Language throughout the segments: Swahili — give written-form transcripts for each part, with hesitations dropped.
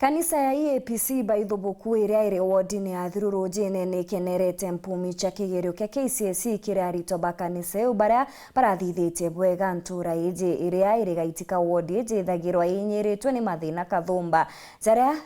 Kanisa ya EAPC Baithubuku iria iri wodini ya Thirurujini ni kenerete mpumi cha kigerio kia KCSE kiria arito ba kanisa eu baria barathithitie bwega ntura iji iria iri gaitika wodi iji thagirwa inyiritwe ni mathina kathumba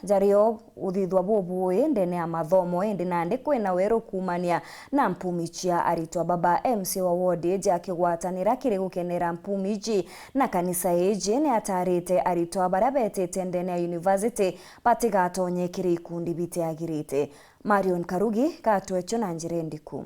jario uthithwa bubui ndene ya mathomo indi nandi kwina weru kumania na mpumi chia arito baba MC wa wodi iji akigwatanira kiri gukenera mpumi iji na kanisa iji ni atarite arito baria betete ndene ya university patigatonye kiri ikundi biteagirite. Marion Karugi katwecho na njire ndiku.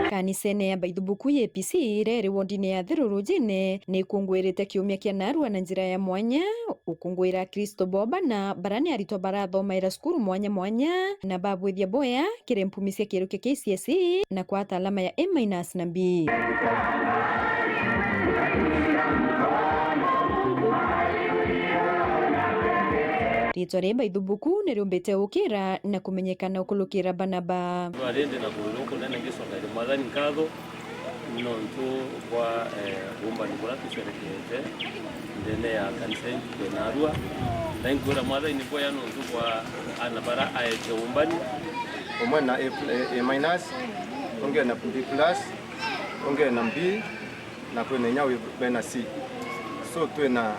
Kanisene ya Baithubuku EAPC iri wodini ya Thirurujini ni kungwirite kiumia kia narua na njira ya mwanya ukungwira Kristo boba na barani arito barathomaira skuru mwanya na babwithia boya kiri mpumi cia kiru kia KCSE na kwa alama ya A- na B. Rito ria Baithubuku ni riumbite ukira na kumenyekana ukulukira banaba. Barende na kuluku nene ngisonda ri mwathani nkatho nontu kwa umba nikura tusherekete ndene ya kanisa yetu na Arua na ngura mwathani kwa ya nontu kwa anabara aete umbani omwe na A- onge na B+, onge na B na kwene nyawe bena C. So twena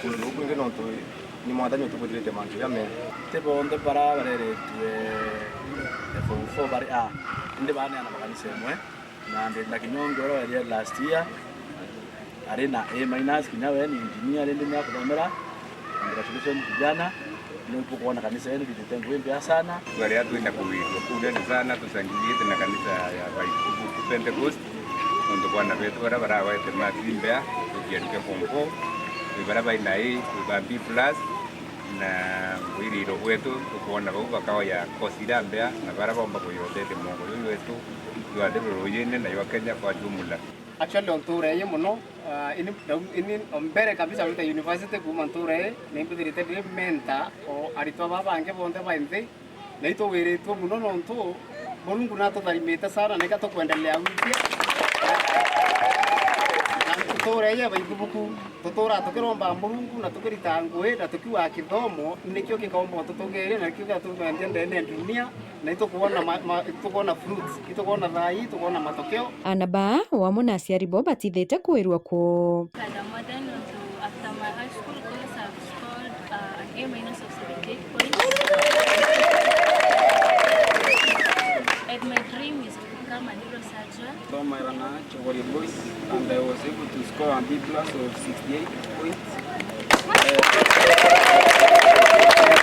kuluku ngeno nontu ni mwathani utubuthirite mantu ya mene tebonde bara bareretwe fo bari inde bana na makanisa mwe na ndenda kinyongoro ya last year arena A- kinyawe ni engineer ende na kuthomera congratulations vijana nipo kuona kanisa yenu litengo mpya sana wale watu enda kuhudhuria sana tusangiliete na kanisa ya Baithubuku Pentecost ndo bwana wetu bara waete matimbea tukiaruke pompo baraba inai ba B+ na wiriro wetu tukuona bauba kao ya kosira mbea na baraba omba kuyodete mongo wetu ya Thirurujini na Kenya kwa jumla. Actually onture muno ini ombere kabisa wita university kuma onture ni mbirite menta o arito babange bonde bainde na ito wiritwo muno nontu Mungu nato tharimite sana na ikato kuendelea wiki tutoreye Baithubuku tutora tukiromba Mungu na tukirita ngwe na tukiwa kithomo nikio kikombo tutongere na kio tumendia ndene dunia na itukuona fruits itukuona thai itukuona matokeo anaba wa munaciari bo batithite kwirwa ku after my high school course I've scored an A- of 78 points and my dream is to become a neurosurgeon. From my Chogori boys and I was able to score a B+ of 68 points.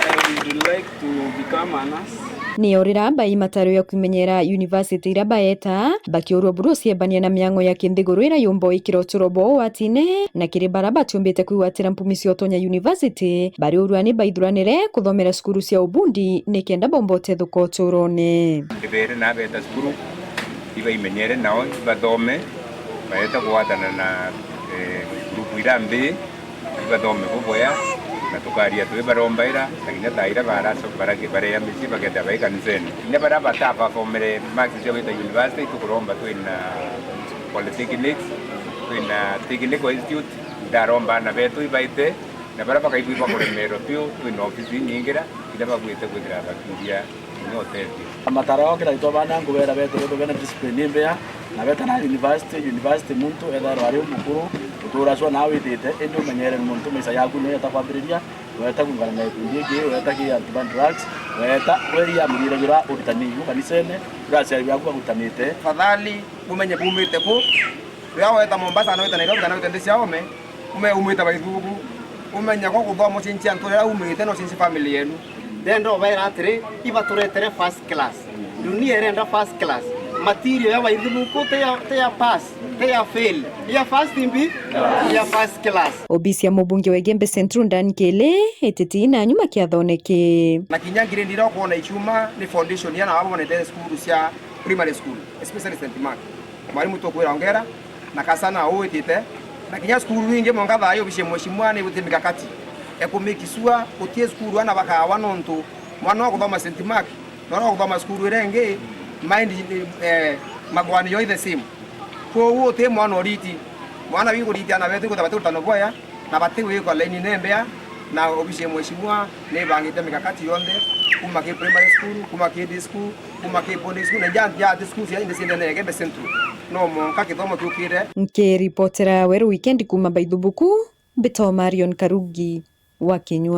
I would like to become a nurse. Ni orira bai mataro ya kumenyera university ira baeta bakiorwa burusi ebania na miango ya kinthiguru ira yumbo ikiro turobo watine na kiri baraba tumbite kuiwatira mpumi cia Otonya University bari urwani baithuranire kuthomera skuru cia ubundi nikenda bombote thuko turone Kibere na beta skuru iba imenyere nao bathome baeta kuwatana na grupu irambe bathome kuboya na tukaria tuwe barombaira na taira baraso barake bare misi bageta baikaniseni ne baraba tapa formere max jawita university tukuromba twina polytechnics twina technical institute daromba na betu ibaite na baraba kaibwa kuremero twina ofisi nyingira ida bagwete kwithira bakiria no tete amataro kila ito bana ngubera betu bena discipline mbea na beta na university muntu edaro ari mukuru uturaswa nawe tete endo menyere muntu mesa yaku ne atakwambiriria weta kungana na kundiye weta ki antiban drugs weta weri ya murire gira ubitani kanisene gasi ari yaku gutanite fadhali umenye bumite ku ya weta Mombasa na weta Nairobi na weta ndisi yaome umita Baithubuku umenya ko kuthoma cinci antura umite no cinci family yenu dendo baira atire iba turetere first class dunia irenda first class material ya Baithubuku te ya pass te ya fail ya first imbi ya first class obisi ya mubunge wa Gembe Central Ndani Kele eteti na nyuma kiathoneke na kinyangire ndiro kuona ichuma ni foundation yana abo ne school cia primary school especially St. Mark mwalimu to kwira ongera na kasana uitite na kinya school wingi monga thayo bishe mheshimiwa ni butimika kati ekumikisua utie school ana bakawa nontu mwana wa kuthoma St. Mark na wa kuthoma school irenge mind magwani yo the same ko wote mwana oriti mwana wingo riti ana betu kutabatu tano boya na bati wiko laini nembea na obisi ya mheshimiwa ne bangite mikakati yonde kuma ke primary school kuma ke high school kuma ke secondary school na ja school ya indesinde ne gebe centro no mo ka kithomo tukire Nkiripotera Weru Weekend kuma Baithubuku Bito Marion Karugi wa Kinyua.